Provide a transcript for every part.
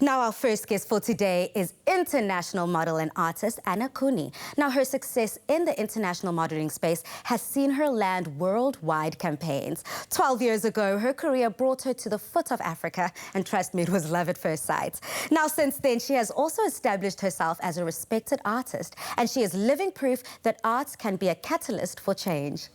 Now, our first guest for today is international model and artist Kuni. Now, her success in the international modeling space has seen her land worldwide campaigns. 12 years ago, her career brought her to the foot of Africa, and trust me, it was love at first sight. Now, since then, she has also established herself as a respected artist, and she is living proof that art can be a catalyst for change.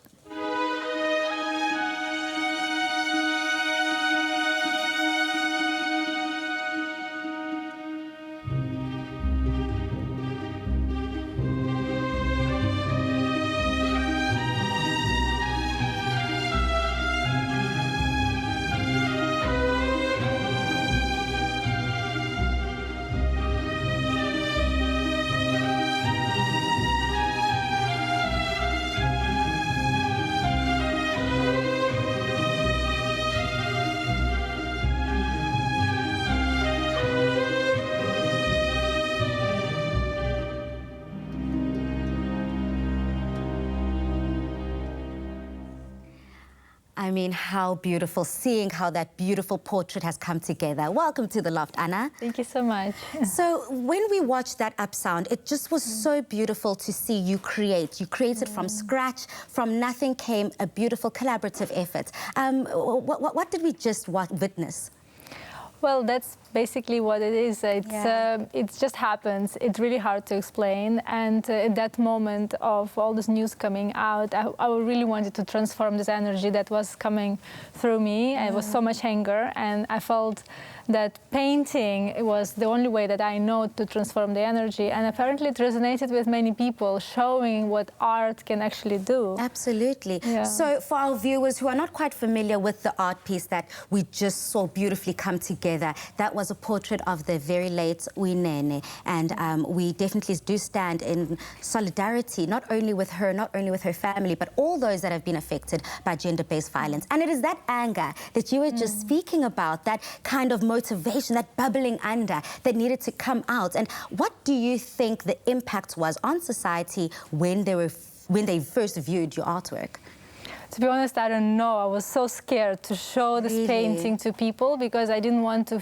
I mean, how beautiful, seeing how that beautiful portrait has come together. Welcome to the loft, Anna. Thank you so much. So when we watched that up sound, it just was so beautiful to see you create. You created from scratch. From nothing came a beautiful collaborative effort. What did we just witness? Well, that's basically what it is. It just happens. It's really hard to explain. And at that moment of all this news coming out, I really wanted to transform this energy that was coming through me. It was so much anger, and I felt that painting was the only way that I know to transform the energy. And apparently it resonated with many people, showing what art can actually do. Absolutely. Yeah. So for our viewers who are not quite familiar with the art piece that we just saw beautifully come together, that was a portrait of the very late Uyinene. And we definitely do stand in solidarity, not only with her, not only with her family, but all those that have been affected by gender-based violence. And it is that anger that you were just speaking about, that kind of motivation, that bubbling under that needed to come out. And what do you think the impact was on society when they first viewed your artwork? To be honest, I don't know. I was so scared to show this painting to people because I didn't want to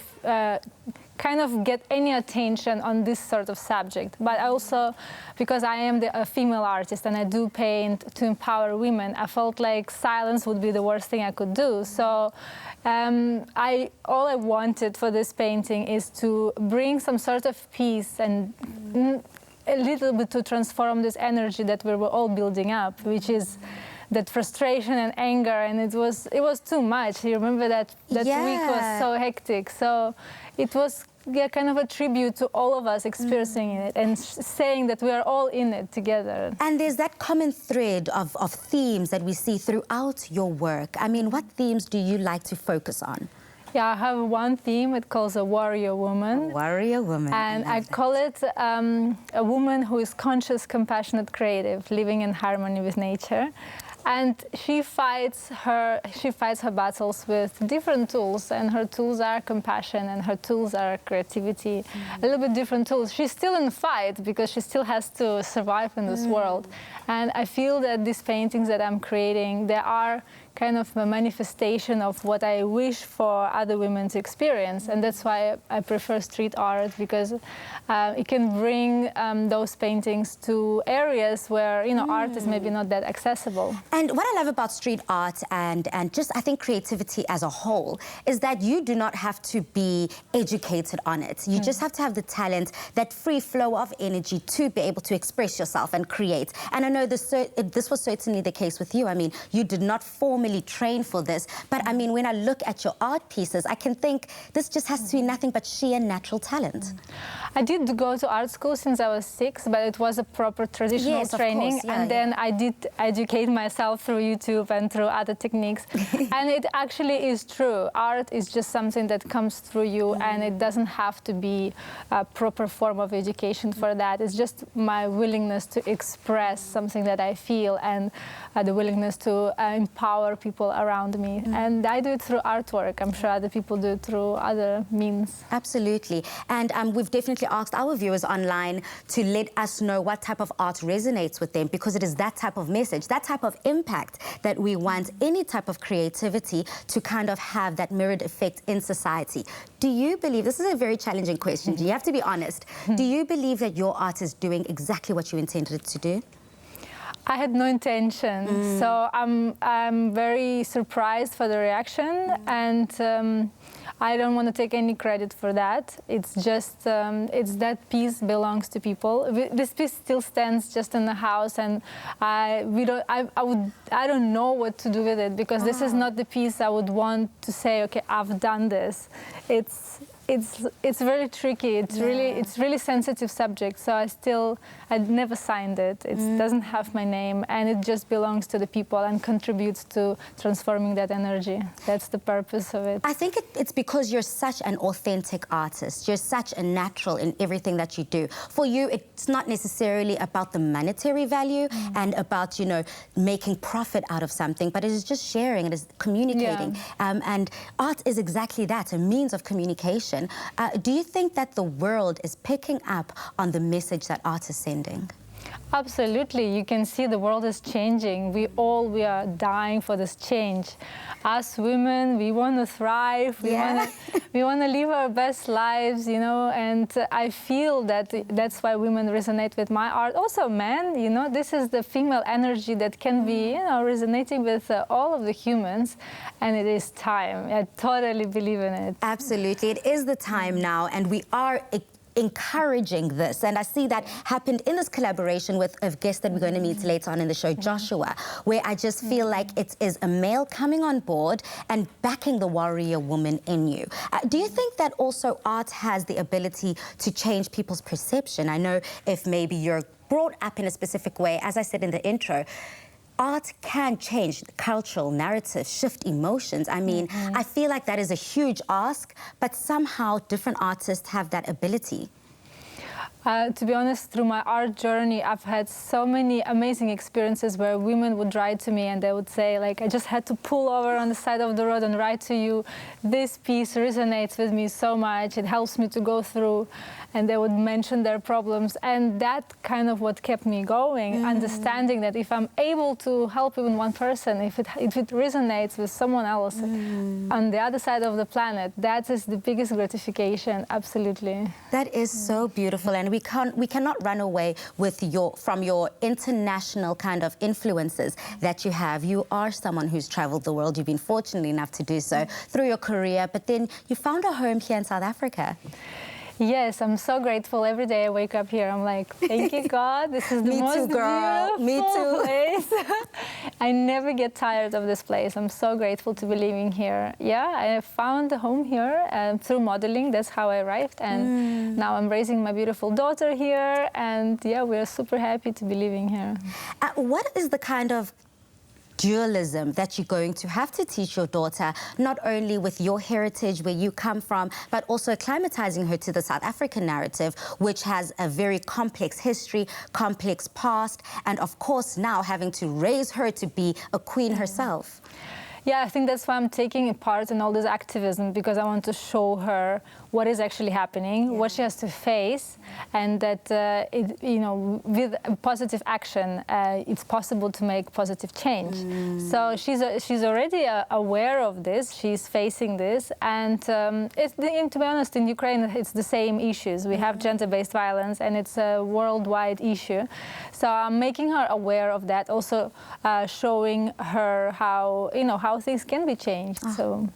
kind of get any attention on this sort of subject. But also, because I am a female artist and I do paint to empower women, I felt like silence would be the worst thing I could do. So all I wanted for this painting is to bring some sort of peace and a little bit to transform this energy that we were all building up, which is that frustration and anger, and it was too much. You remember that week was so hectic. So it was kind of a tribute to all of us experiencing it and saying that we are all in it together. And there's that common thread of themes that we see throughout your work. I mean, what themes do you like to focus on? Yeah, I have one theme. It calls a warrior woman. A warrior woman. And I call it a woman who is conscious, compassionate, creative, living in harmony with nature. And she fights her battles with different tools, and her tools are compassion and her tools are creativity, a little bit different tools. She's still in the fight because she still has to survive in this world. And I feel that these paintings that I'm creating, they are kind of a manifestation of what I wish for other women to experience. And that's why I prefer street art, because it can bring those paintings to areas where, art is maybe not that accessible. And what I love about street art and just, I think, creativity as a whole is that you do not have to be educated on it. You just have to have the talent, that free flow of energy to be able to express yourself and create. And I know this was certainly the case with you. I mean, you did not formally train for this, but I mean, when I look at your art pieces, I can think this just has to be nothing but sheer natural talent. I did go to art school since I was 6, but it was a proper traditional training. And then I did educate myself through YouTube and through other techniques. And it actually is true. Art is just something that comes through you, and it doesn't have to be a proper form of education for that. It's just my willingness to express something that I feel, and the willingness to empower inspire people around me. And I do it through artwork. I'm sure other people do it through other means. Absolutely. And we've definitely asked our viewers online to let us know what type of art resonates with them, because it is that type of message, that type of impact that we want any type of creativity to kind of have that mirrored effect in society. Do you believe, this is a very challenging question, you have to be honest, do you believe that your art is doing exactly what you intended it to do? I had no intention, so I'm very surprised for the reaction, and I don't want to take any credit for that. It's just it's that piece belongs to people. This piece still stands just in the house, and I don't know what to do with it, because this is not the piece I would want to say, okay, I've done this. It's very tricky. It's really sensitive subject. So I'd never signed it. It doesn't have my name, and it just belongs to the people and contributes to transforming that energy. That's the purpose of it. I think it's because you're such an authentic artist. You're such a natural in everything that you do. For you, it's not necessarily about the monetary value and about, you know, making profit out of something, but it is just sharing, it is communicating. And art is exactly that, a means of communication. Do you think that the world is picking up on the message that art is sending? Absolutely. You can see the world is changing. We are dying for this change. Us women, we want to thrive. We want to live our best lives, you know, and I feel that that's why women resonate with my art. Also men, you know, this is the female energy that can be, you know, resonating with all of the humans, and it is time. I totally believe in it. Absolutely. It is the time now, and we are encouraging this, and I see that happened in this collaboration with a guest that we're going to meet later on in the show, Joshua, where I just feel like it is a male coming on board and backing the warrior woman in you. Do you think that also art has the ability to change people's perception? I know if maybe you're brought up in a specific way, as I said in the intro, art can change cultural narratives, shift emotions. I mean, I feel like that is a huge ask, but somehow different artists have that ability. To be honest, through my art journey, I've had so many amazing experiences where women would write to me and they would say, like, I just had to pull over on the side of the road and write to you. This piece resonates with me so much. It helps me to go through. And they would mention their problems. And that kind of what kept me going, understanding that if I'm able to help even one person, if it resonates with someone else on the other side of the planet, that is the biggest gratification, absolutely. That is so beautiful, and we cannot run away with from your international kind of influences that you have. You are someone who's traveled the world. You've been fortunate enough to do so through your career, but then you found a home here in South Africa. Yes, I'm so grateful. Every day I wake up here, I'm like, thank you, God. This is the most beautiful place. I never get tired of this place. I'm so grateful to be living here. Yeah, I found a home here through modeling. That's how I arrived. And now I'm raising my beautiful daughter here. And yeah, we're super happy to be living here. What is the kind of dualism that you're going to have to teach your daughter, not only with your heritage, where you come from, but also acclimatizing her to the South African narrative, which has a very complex history, complex past, and of course now having to raise her to be a queen herself? Yeah, I think that's why I'm taking part in all this activism, because I want to show her what is actually happening, what she has to face, and that you know, with positive action, it's possible to make positive change. So she's already aware of this. She's facing this, and to be honest, in Ukraine, it's the same issues. We have gender-based violence, and it's a worldwide issue. So I'm making her aware of that. Also, showing her how things can be changed. So.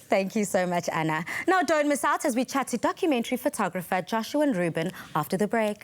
Thank you so much, Anna. Now, don't miss out as we chat to documentary photographer Josh Rubin after the break.